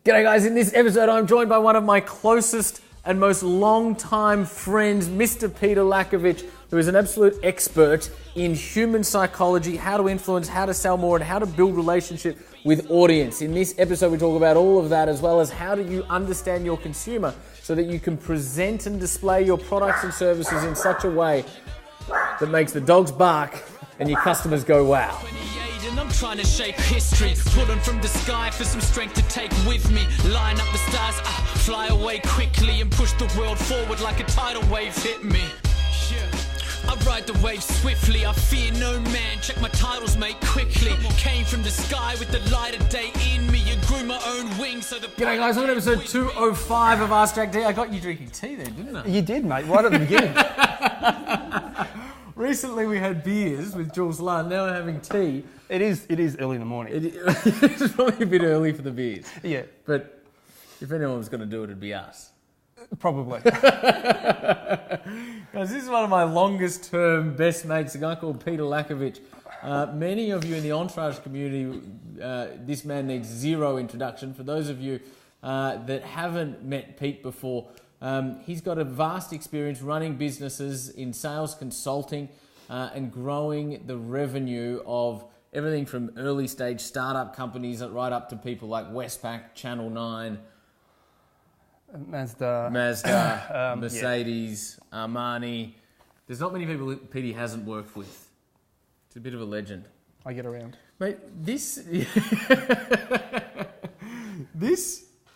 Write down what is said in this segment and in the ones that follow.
G'day guys, in this episode I'm joined by one of my closest and most long-time friends, Mr. Petar Lackovic, who is an absolute expert in human psychology, how to influence, how to sell more, and how to build relationship with audience. In this episode we talk about all of that, as well as how do you understand your consumer so that you can present and display your products and services in such a way that makes the dogs bark and your customers go wow. And I'm trying to shape history, pulling from the sky for some strength to take with me. Line up the stars, fly away quickly and push the world forward like a tidal wave hit me. I ride the wave swiftly, I fear no man, check my titles mate quickly. Came from the sky with the light of day in me and grew my own wings so the... G'day guys, welcome to episode 205 of Ask Jack D. I got you drinking tea there, didn't I? You did, mate, right at the beginning. Recently we had beers with Jules Lund, now we're having tea. It is early in the morning. It's probably a bit early for the beers. Yeah. But if anyone was going to do it, it'd be us. Probably. Guys, this is one of my longest term best mates, a guy called Petar Lackovic. Many of you in the Entourage community, this man needs zero introduction. For those of you that haven't met Pete before, he's got a vast experience running businesses in sales consulting and growing the revenue of everything from early stage startup companies right up to people like Westpac, Channel 9, Mazda, Mercedes, Armani. There's not many people that Petey hasn't worked with. It's a bit of a legend. I get around. Mate, this...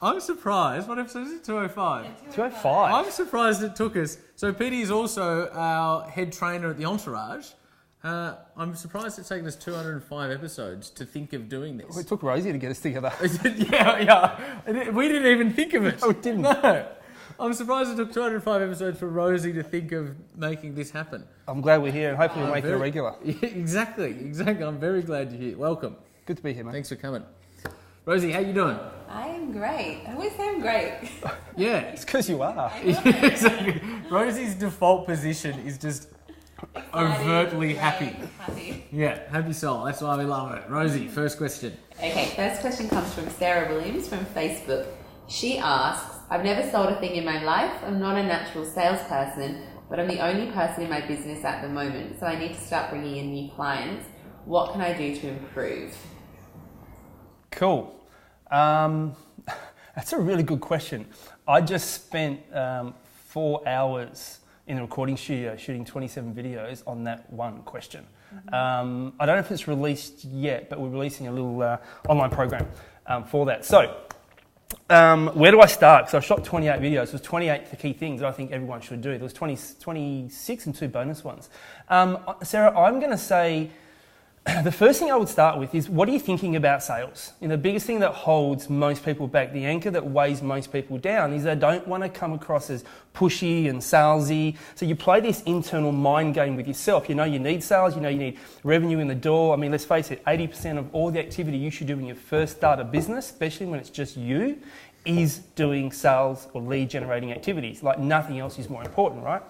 I'm surprised. What episode is it? 205? 205? I'm surprised it took us. So Petey is also our head trainer at the Entourage. I'm surprised it's taken us 205 episodes to think of doing this. Well, it took Rosie to get us together. yeah. We didn't even think of it. Oh, it didn't? No. I'm surprised it took 205 episodes for Rosie to think of making this happen. I'm glad we're here and hopefully we'll make it a regular. Yeah, exactly. I'm very glad you're here. Welcome. Good to be here, mate. Thanks for coming. Rosie, how you doing? I'm great. I always say I'm great. Yeah. It's because you are. Exactly. Rosie's default position is just overtly happy. Yeah, happy soul. That's why we love it. Rosie, first question. Okay, first question comes from Sarah Williams from Facebook. She asks, I've never sold a thing in my life. I'm not a natural salesperson, but I'm the only person in my business at the moment, so I need to start bringing in new clients. What can I do to improve? Cool. That's a really good question. I just spent 4 hours in the recording studio shooting 27 videos on that one question. I don't know if it's released yet, but we're releasing a little online program for that. So, where do I start? Because I shot 28 videos. There's 28 key things that I think everyone should do. There was 26 and 2 bonus ones. Sarah, I'm going to say the first thing I would start with is, what are you thinking about sales? The biggest thing that holds most people back, the anchor that weighs most people down, is they don't want to come across as pushy and salesy. So you play this internal mind game with yourself. You know you need sales, you know you need revenue in the door. I mean, let's face it, 80% of all the activity you should do when you first start a business, especially when it's just you, is doing sales or lead generating activities. Like nothing else is more important, right?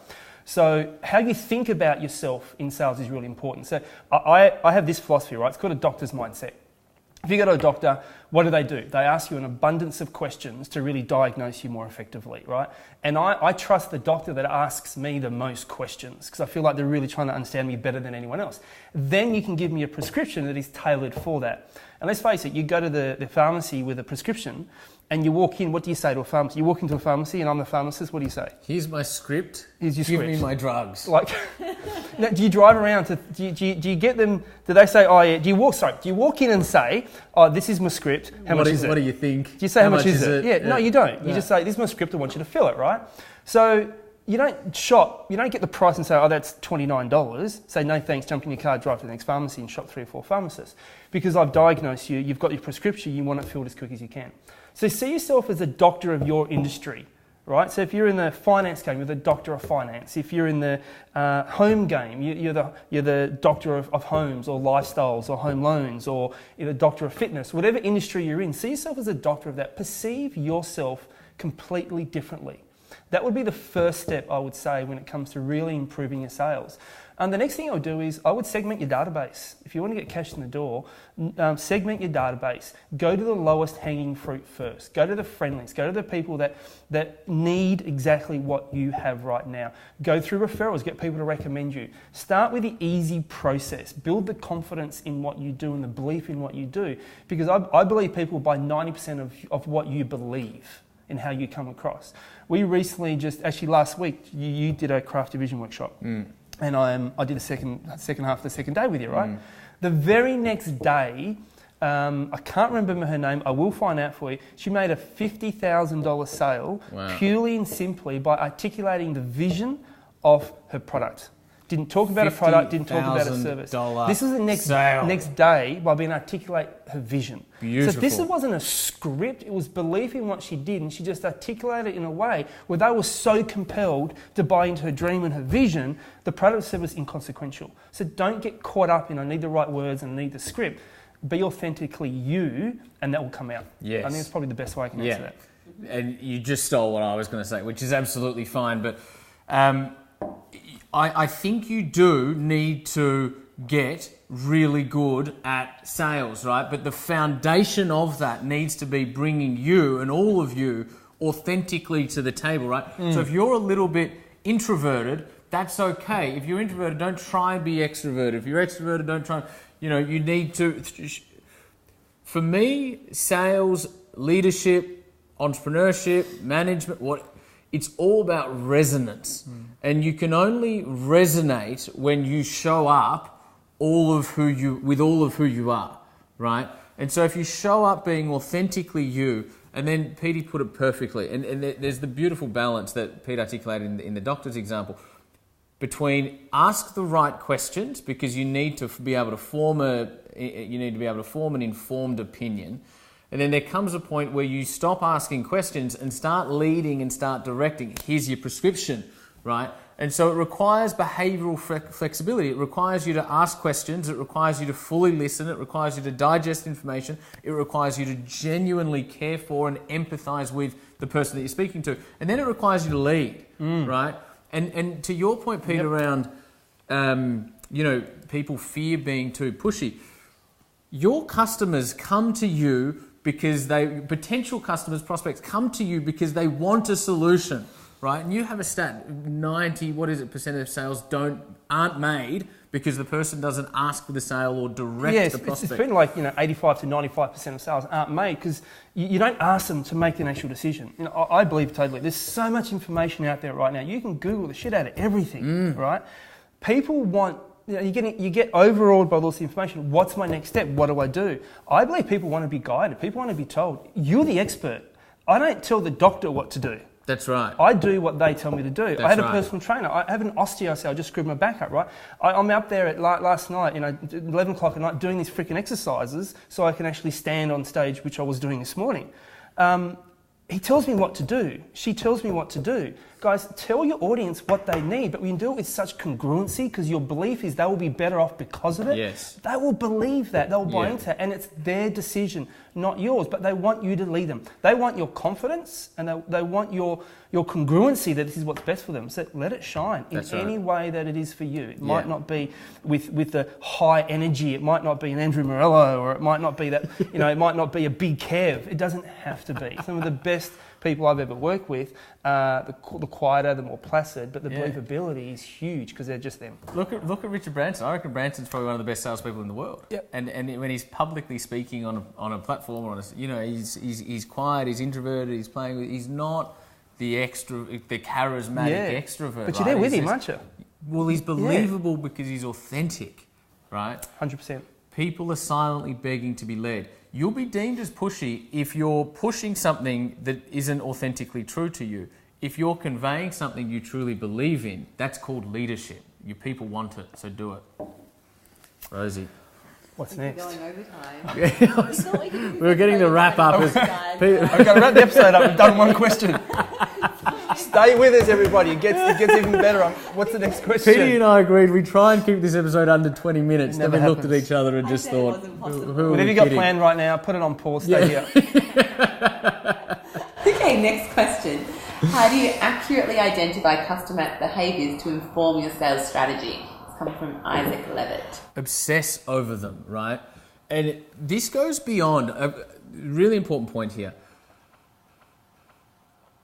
So how you think about yourself in sales is really important. So I have this philosophy, right? It's called a doctor's mindset. If you go to a doctor, what do? They ask you an abundance of questions to really diagnose you more effectively, right? And I trust the doctor that asks me the most questions because I feel like they're really trying to understand me better than anyone else. Then you can give me a prescription that is tailored for that. And let's face it, you go to the pharmacy with a prescription and you walk in, what do you say to a pharmacy? You walk into a pharmacy and I'm the pharmacist, what do you say? Here's my script. Here's your script. Give me my drugs. Like, now, do you drive around do you get them, do they say, oh yeah, do you walk in and say, oh, this is my script, how much is it? What do you think? Do you say how much is it? Yeah, no, you don't. You just say, this is my script, I want you to fill it, right? So you don't get the price and say, oh, that's $29. Say, no thanks, jump in your car, drive to the next pharmacy and shop 3 or 4 pharmacists. Because I've diagnosed you, you've got your prescription, you want it filled as quick as you can. So see yourself as a doctor of your industry, right? So if you're in the finance game, you're the doctor of finance. If you're in the home game, you're the doctor of homes or lifestyles or home loans, or you're the doctor of fitness. Whatever industry you're in, see yourself as a doctor of that. Perceive yourself completely differently. That would be the first step, I would say, when it comes to really improving your sales. And the next thing I would do is I would segment your database. If you want to get cash in the door, segment your database. Go to the lowest hanging fruit first. Go to the friendlies. Go to the people that need exactly what you have right now. Go through referrals. Get people to recommend you. Start with the easy process. Build the confidence in what you do and the belief in what you do. Because I believe people buy 90% of what you believe in how you come across. We recently actually last week, you did a craft division workshop. And I did a second half of the second day with you, right? The very next day, I can't remember her name, I will find out for you. She made a $50,000 sale purely and simply by articulating the vision of her product. Didn't talk about a product, didn't talk about a service. This is the next day by being articulate her vision. Beautiful. So this wasn't a script, it was belief in what she did, and she just articulated it in a way where they were so compelled to buy into her dream and her vision, the product or service inconsequential. So don't get caught up in I need the right words and I need the script. Be authentically you, and that will come out. Yes. I think that's probably the best way I can answer that. And you just stole what I was going to say, which is absolutely fine, but I think you do need to get really good at sales, right? But the foundation of that needs to be bringing you and all of you authentically to the table, right? So if you're a little bit introverted, that's okay. If you're introverted, don't try and be extroverted. If you're extroverted, don't try, you need to... For me, sales, leadership, entrepreneurship, management, it's all about resonance. And you can only resonate when you show up with all of who you are, right? And so if you show up being authentically you, and then Petey put it perfectly, and there's the beautiful balance that Pete articulated in the doctor's example, between ask the right questions, because you need to be able to form an informed opinion. And then there comes a point where you stop asking questions and start leading and start directing. Here's your prescription, right? And so it requires behavioural flexibility. It requires you to ask questions. It requires you to fully listen. It requires you to digest information. It requires you to genuinely care for and empathise with the person that you're speaking to. And then it requires you to lead, right? And to your point, Pete, around, people fear being too pushy. Your customers come to you because potential customers, prospects come to you because they want a solution, right? And you have a stat, 90% of sales aren't made because the person doesn't ask for the sale or direct the prospect. It's been like 85 to 95% of sales aren't made because you don't ask them to make an actual decision. I believe totally. There's so much information out there right now. You can Google the shit out of everything, right? People want. You get overawed by all this information. What's my next step? What do I do? I believe people want to be guided. People want to be told. You're the expert. I don't tell the doctor what to do. That's right. I do what they tell me to do. I had a personal trainer. I have an osteo, so I just screwed my back up, right? I'm out there at last night, 11 o'clock at night, doing these freaking exercises so I can actually stand on stage, which I was doing this morning. He tells me what to do. She tells me what to do. Guys, tell your audience what they need, but we can do it with such congruency because your belief is they will be better off because of it. Yes. They will believe that. They'll buy into it, and it's their decision, not yours, but they want you to lead them. They want your confidence, and they want your congruency that this is what's best for them. So let it shine in any way that it is for you. It might not be with the high energy. It might not be an Andrew Morello, or it might not be that, it might not be a big Kev. It doesn't have to be. Some of the best people I've ever worked with, the quieter, the more placid, but the believability is huge because they're just them. Look at Richard Branson. I reckon Branson's probably one of the best salespeople in the world. Yep. And when he's publicly speaking on a platform, or he's quiet, he's introverted, he's playing. He's not the charismatic extrovert. But you're there with him, aren't you? Well, he's believable because he's authentic, right? 100%. People are silently begging to be led. You'll be deemed as pushy if you're pushing something that isn't authentically true to you. If you're conveying something you truly believe in, that's called leadership. Your people want it, so do it. Rosie. What's next? Going overtime. We were getting the wrap up. I've got to wrap the episode up. We've done one question. Stay with us, everybody. It gets even better. What's the next question? Petey and I agreed we'd try and keep this episode under 20 minutes. Then we looked at each other and just thought, whatever you got planned right now, put it on pause. Stay here. Okay, next question. How do you accurately identify customer behaviours to inform your sales strategy? It's come from Isaac Levitt. Obsess over them, right? And this goes beyond a really important point here.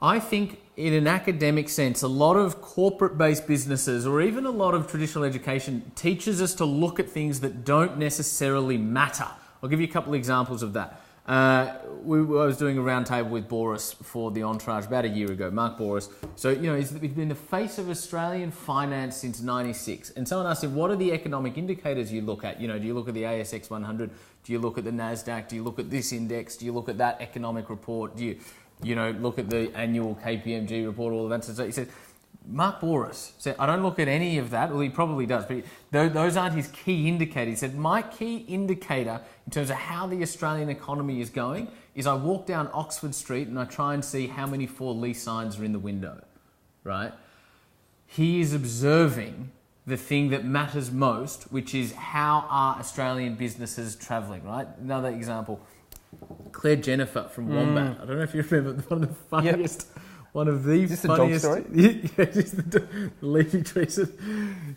I think in an academic sense, a lot of corporate-based businesses or even a lot of traditional education teaches us to look at things that don't necessarily matter. I'll give you a couple of examples of that. I was doing a roundtable with Boris for the Entourage about a year ago, Mark Boris. So, he's been the face of Australian finance since '96. And someone asked him, what are the economic indicators you look at? Do you look at the ASX 100? Do you look at the NASDAQ? Do you look at this index? Do you look at that economic report? Do you look at the annual KPMG report, all of that? So he said, Mark Boris said, I don't look at any of that. Well, he probably does, but those aren't his key indicators. He said, my key indicator in terms of how the Australian economy is going is I walk down Oxford Street and I try and see how many for lease signs are in the window, right? He is observing the thing that matters most, which is how are Australian businesses travelling, right? Another example, Claire Jennifer from Wombat. I don't know if you remember one of the funniest... Yep. One of the funniest... Is this a dog story? Yeah, just the leafy trees.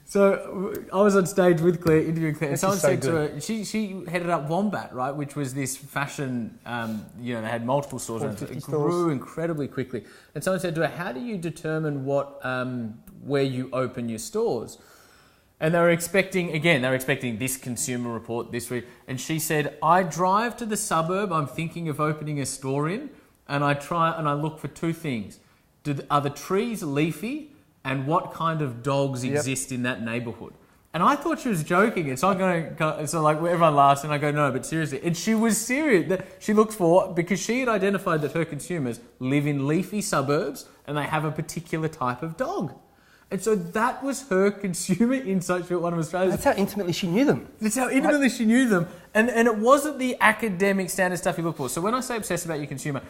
So I was on stage with Claire, interviewing Claire, and someone said to her, she headed up Wombat, right, which was this fashion, they had multiple stores, and it grew incredibly quickly. And someone said to her, how do you determine where you open your stores? And they were expecting this consumer report this week. And she said, I drive to the suburb I'm thinking of opening a store in, and I look for two things. Are the trees leafy, and what kind of dogs exist in that neighbourhood? And I thought she was joking. And so everyone laughs, and I go, no, but seriously. And she was serious. That she looks for, because she had identified that her consumers live in leafy suburbs and they have a particular type of dog. And so that was her consumer insight for one of Australia's. That's how intimately she knew them. She knew them. And it wasn't the academic standard stuff you look for. So when I say obsess about your consumer,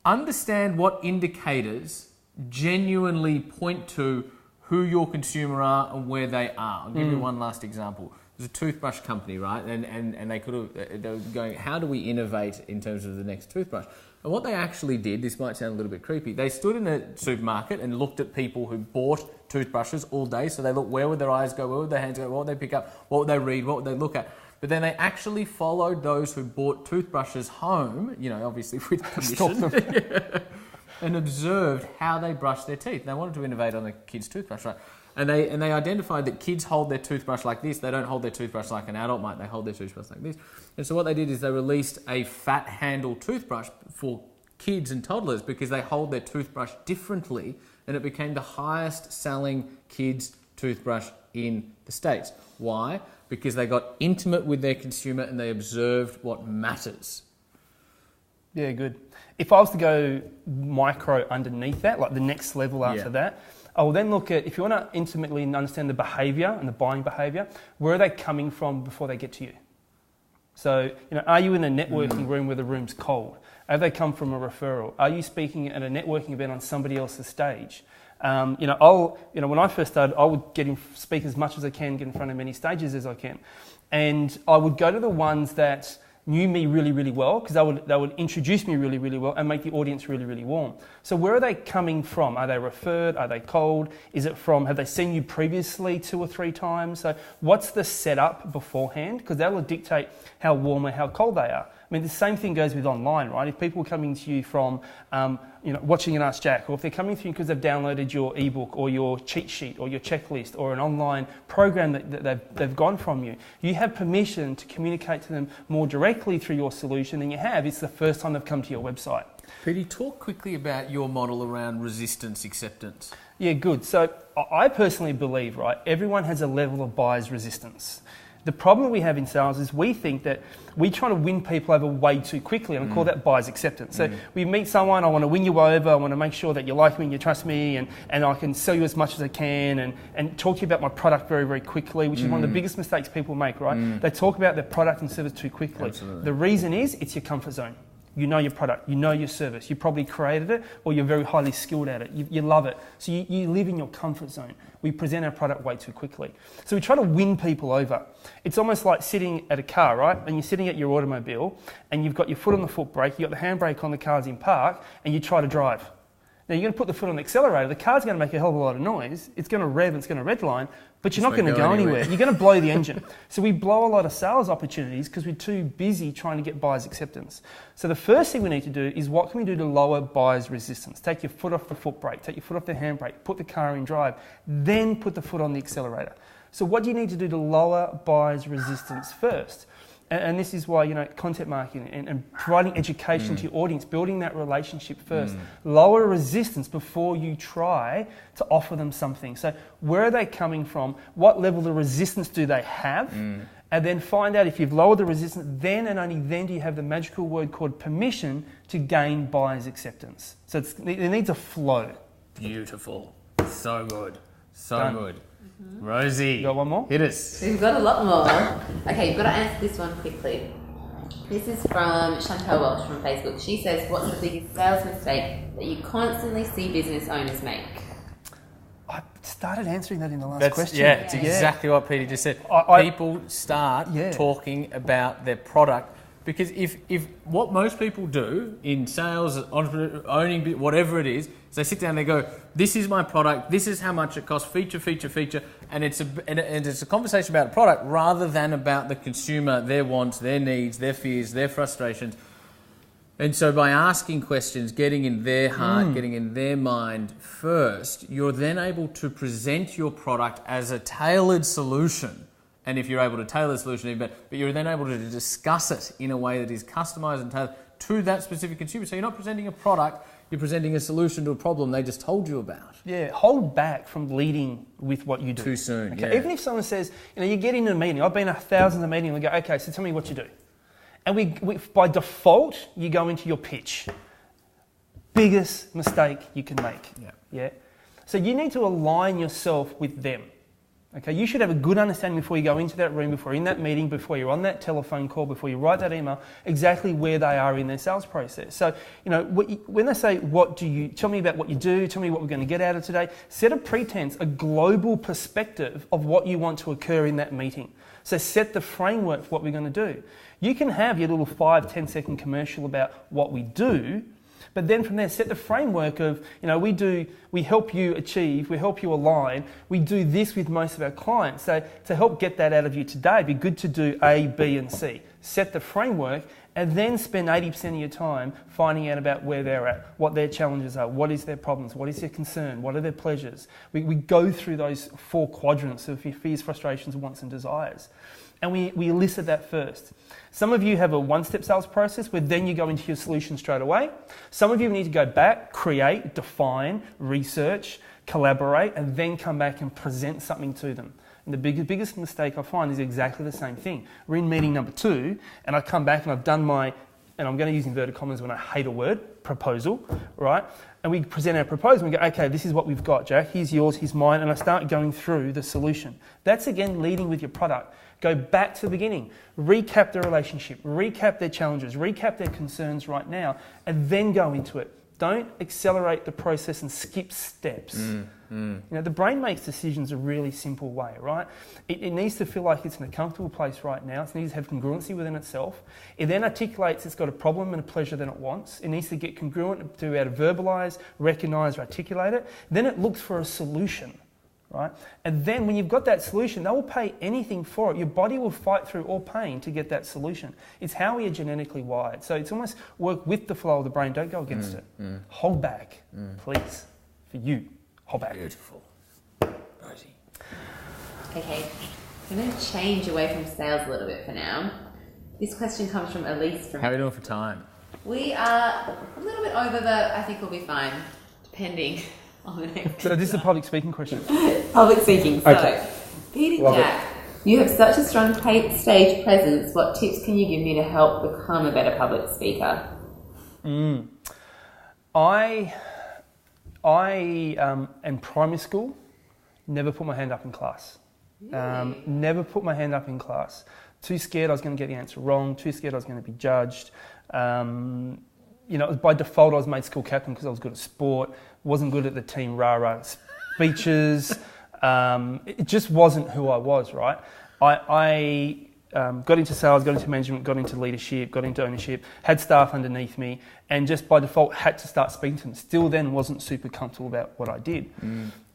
understand what indicators genuinely point to who your consumer are and where they are. I'll give you one last example. There's a toothbrush company, right? And they were going, how do we innovate in terms of the next toothbrush? And what they actually did, this might sound a little bit creepy, they stood in a supermarket and looked at people who bought toothbrushes all day. So they looked, where would their eyes go, where would their hands go, what would they pick up, what would they read, what would they look at? But then they actually followed those who bought toothbrushes home, obviously with permission, and observed how they brushed their teeth. They wanted to innovate on the kids' toothbrush, right? And they identified that kids hold their toothbrush like this. They don't hold their toothbrush like an adult might. They hold their toothbrush like this. And so what they did is they released a fat handle toothbrush for kids and toddlers because they hold their toothbrush differently, and it became the highest selling kids' toothbrush in the States. Why? Because they got intimate with their consumer and they observed what matters. Yeah, good. If I was to go micro underneath that, like the next level after that, I will then look at, if you want to intimately understand the behaviour and the buying behaviour, where are they coming from before they get to you? So, are you in a networking room where the room's cold? Have they come from a referral? Are you speaking at a networking event on somebody else's stage? When I first started, I would speak as much as I can, get in front of many stages as I can. And I would go to the ones that knew me really, really well, because they would introduce me really, really well and make the audience really, really warm. So where are they coming from? Are they referred? Are they cold? Have they seen you previously 2 or 3 times? So what's the setup beforehand? Because that will dictate how warm or how cold they are. I mean, the same thing goes with online, right? If people are coming to you from, watching an Ask Jack, or if they're coming to you because they've downloaded your ebook or your cheat sheet or your checklist or an online program that they've gone from you, you have permission to communicate to them more directly through your solution than you have. It's the first time they've come to your website. Petey, talk quickly about your model around resistance acceptance. Yeah, good. So I personally believe, right, everyone has a level of buyer's resistance. The problem we have in sales is we think that we try to win people over way too quickly, and I call that buyer's acceptance. So we meet someone, I want to win you over, I want to make sure that you like me and you trust me, and I can sell you as much as I can and talk to you about my product very, very quickly, which is one of the biggest mistakes people make, right? They talk about their product and service too quickly. Absolutely. The reason is it's your comfort zone. You know your product, you know your service, you probably created it, or you're very highly skilled at it, you love it. So you live in your comfort zone. We present our product way too quickly. So we try to win people over. It's almost like sitting at a car, right? And you're sitting at your automobile and you've got your foot on the foot brake, you've got the handbrake on, the car's in park, and you try to drive. Now, you're going to put the foot on the accelerator, the car's going to make a hell of a lot of noise, it's going to rev, it's going to redline, but you're not going to go anywhere. You're going to blow the engine. So we blow a lot of sales opportunities because we're too busy trying to get buyers' acceptance. So the first thing we need to do is what can we do to lower buyers' resistance? Take your foot off the foot brake, take your foot off the handbrake, put the car in drive, then put the foot on the accelerator. So what do you need to do to lower buyers' resistance first? And this is why, content marketing and providing education to your audience, building that relationship first. Lower resistance before you try to offer them something. So where are they coming from? What level of resistance do they have? And then find out if you've lowered the resistance, then and only then do you have the magical word called permission to gain buyers' acceptance. So it needs a flow. Beautiful. So good. So Done. good. Rosie, You got one more? hit us. We've got a lot more. Okay, you've got to answer this one quickly. This is from Chantel Welsh from Facebook. She says, what's the biggest sales mistake that you constantly see business owners make? I started answering that in the last question. Yeah, it's exactly what Peter just said. People start talking about their product because if what most people do in sales, owning, whatever it is they sit down and they go, this is my product, this is how much it costs, feature, and it's a conversation about a product rather than about the consumer, their wants, their needs, their fears, their frustrations. And so by asking questions, getting in their heart, getting in their mind first, you're then able to present your product as a tailored solution. And if you're able to tailor the solution even better, but you're then able to discuss it in a way that is customized and tailored to that specific consumer. So you're not presenting a product, you're presenting a solution to a problem they just told you about. Yeah, hold back from leading with what you do. Too soon, Okay? Even if someone says, you get into a meeting, I've been 1,000 of meetings, and we go, okay, so tell me what you do. And we by default, you go into your pitch. Biggest mistake you can make. Yeah. So you need to align yourself with them. Okay, you should have a good understanding before you go into that room, before you're in that meeting, before you're on that telephone call, before you write that email, exactly where they are in their sales process. So, when they say, tell me about what you do, tell me what we're going to get out of today, set a pretense, a global perspective of what you want to occur in that meeting. So set the framework for what we're going to do. You can have your little 5-10 second commercial about what we do, but then from there, set the framework of, we help you achieve, we help you align, we do this with most of our clients. So to help get that out of you today, it'd be good to do A, B, and C. Set the framework and then spend 80% of your time finding out about where they're at, what their challenges are, what is their problems, what is their concern, what are their pleasures. We go through those 4 quadrants of your fears, frustrations, wants, and desires. And we elicit that first. Some of you have a one-step sales process where then you go into your solution straight away. Some of you need to go back, create, define, research, collaborate, and then come back and present something to them. And the biggest mistake I find is exactly the same thing. We're in meeting number 2, and I come back and I've done and I'm going to use inverted commas when I hate a word, proposal, right? And we present our proposal and we go, okay, this is what we've got, Jack. Here's yours, here's mine. And I start going through the solution. That's, again, leading with your product. Go back to the beginning, recap the relationship, recap their challenges, recap their concerns right now, and then go into it. Don't accelerate the process and skip steps. The brain makes decisions a really simple way, right? It needs to feel like it's in a comfortable place right now. It needs to have congruency within itself. It then articulates it's got a problem and a pleasure that it wants. It needs to get congruent to be able to verbalise, recognise, articulate it. Then it looks for a solution. Right? And then when you've got that solution, they will pay anything for it. Your body will fight through all pain to get that solution. It's how we are genetically wired. So it's almost work with the flow of the brain. Don't go against it. Hold back, please. For you, hold back. Beautiful. Rosie. Okay, I'm going to change away from sales a little bit for now. This question comes from Elise from... How are we doing for time? We are a little bit over, but I think we'll be fine, depending... So this is a public speaking question. Public speaking. So, okay. Peter Jack, you have such a strong stage presence. What tips can you give me to help become a better public speaker? I in primary school, never put my hand up in class. Really? Never put my hand up in class. Too scared I was going to get the answer wrong. Too scared I was going to be judged. By default I was made school captain because I was good at sport. Wasn't good at the team rah-rah speeches. It just wasn't who I was, right? got into sales, got into management, got into leadership, got into ownership, had staff underneath me, and just by default had to start speaking to them. Still then wasn't super comfortable about what I did.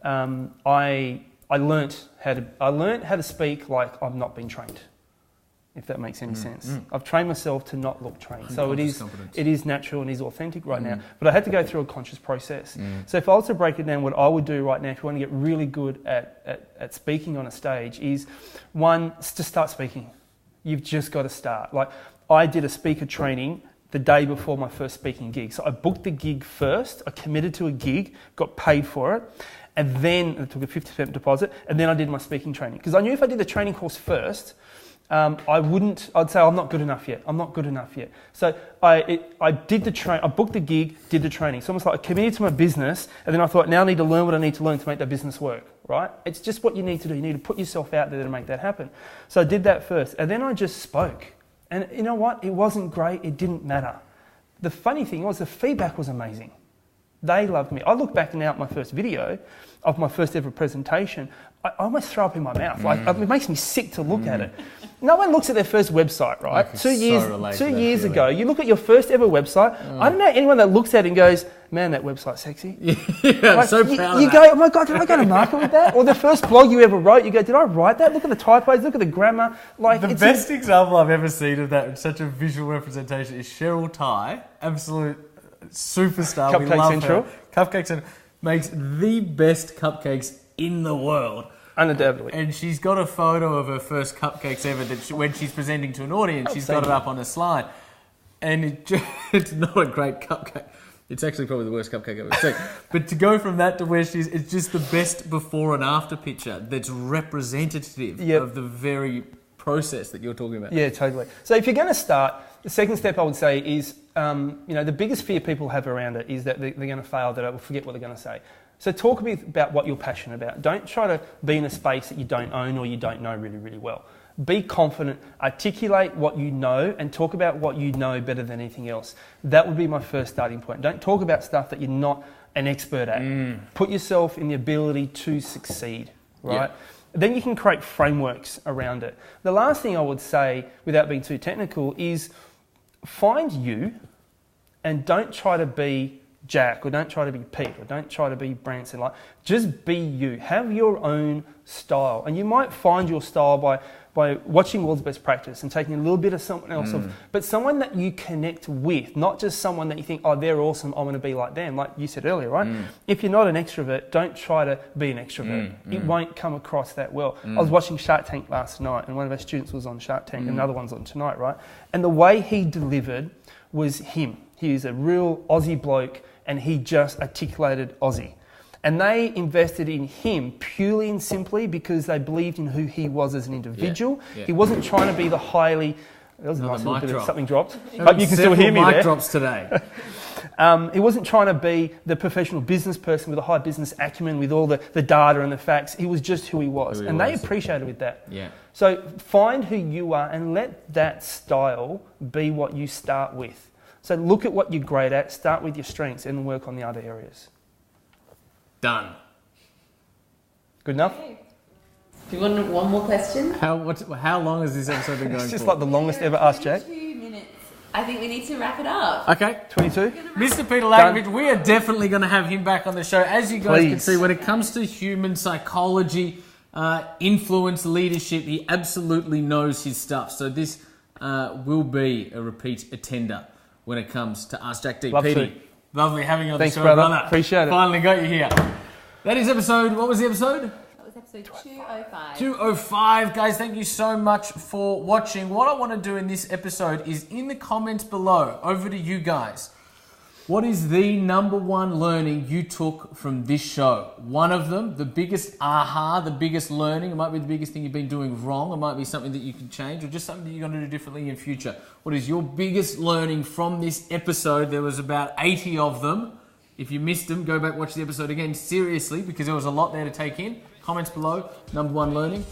I learnt how to speak like I've not been trained, if that makes any sense. I've trained myself to not look trained. So it is natural and is authentic right now. But I had to go through a conscious process. So if I was to break it down, what I would do right now, if you want to get really good at speaking on a stage, is one, to start speaking. You've just got to start. Like, I did a speaker training the day before my first speaking gig. So I booked the gig first, I committed to a gig, got paid for it, and then I took a 50% deposit, and then I did my speaking training. Because I knew if I did the training course first, I'd say, I'm not good enough yet. So I did I booked the gig, did the training. It's almost like I committed to my business, and then I thought, now I need to learn what I need to learn to make that business work, right? It's just what you need to do. You need to put yourself out there to make that happen. So I did that first, and then I just spoke. And you know what? It wasn't great. It didn't matter. The funny thing was the feedback was amazing. They loved me. I look back now at my first video of my first ever presentation. I almost throw up in my mouth. It makes me sick to look at it. No one looks at their first website, right? 2 years ago, you look at your first ever website. I don't know anyone that looks at it and goes, man, that website's sexy. I'm so proud of you that. go, oh my God, did I go to market with that? Or the first blog you ever wrote, you go, did I write that? Look at the typos, look at the grammar. The best example I've ever seen of that, such a visual representation, is Cheryl Ty, absolute superstar. Cupcake we love Central. her. Cupcake Central makes the best cupcakes in the world. Undoubtedly. And she's got a photo of her first cupcakes ever that when she's presenting to an audience, she's got it up on a slide. And it's not a great cupcake. It's actually probably the worst cupcake I've ever seen. But to go from that to where it's just the best before and after picture that's representative of the very process that you're talking about. Yeah, totally. So if you're going to start, the second step I would say is, the biggest fear people have around it is that they're going to fail, that they will forget what they're going to say. So talk a bit about what you're passionate about. Don't try to be in a space that you don't own or you don't know really, really well. Be confident, articulate what you know, and talk about what you know better than anything else. That would be my first starting point. Don't talk about stuff that you're not an expert at. Put yourself in the ability to succeed, right? Yeah. Then you can create frameworks around it. The last thing I would say, without being too technical, is find you and don't try to be Jack, or don't try to be Pete, or don't try to be Branson. Just be you. Have your own style. And you might find your style by watching World's Best Practice and taking a little bit of someone else off, but someone that you connect with, not just someone that you think, oh, they're awesome, I want to be like them, like you said earlier, right? If you're not an extrovert, don't try to be an extrovert. It won't come across that well. I was watching Shark Tank last night, and one of our students was on Shark Tank, and another one's on tonight, right? And the way he delivered was him. He's a real Aussie bloke, and he just articulated Aussie. And they invested in him purely and simply because they believed in who he was as an individual. Yeah. He wasn't trying to be the highly... That was a nice little bit of something dropped. Hope you can still hear me there. Mic drops today. He wasn't trying to be the professional business person with a high business acumen with all the data and the facts. He was just who he was. They appreciated with that. Yeah. So find who you are and let that style be what you start with. So look at what you're great at, start with your strengths, and work on the other areas. Done. Good enough? Okay. Do you want one more question? How long has this episode been going for? It's just like the longest ever Ask Jack. 2 minutes. I think we need to wrap it up. Okay. 22? Mr. Petar Lackovic, we are definitely going to have him back on the show. As you guys can see, when it comes to human psychology, influence, leadership, he absolutely knows his stuff. So this will be a repeat attender when it comes to Ask Jack D. Petey, lovely having you on the show, brother. Appreciate it. Finally got you here. That is episode, what was the episode? That was episode 205. 205. Guys, thank you so much for watching. What I want to do in this episode is in the comments below, over to you guys. What is the number one learning you took from this show? One of them, the biggest aha, the biggest learning. It might be the biggest thing you've been doing wrong. It might be something that you can change or just something that you're going to do differently in future. What is your biggest learning from this episode? There was about 80 of them. If you missed them, go back, watch the episode again. Seriously, because there was a lot there to take in. Comments below, number one learning.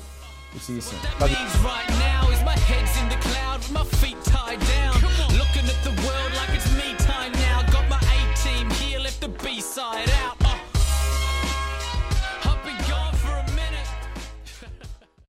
We'll see you soon. Right now is my head's in the cloud with my feet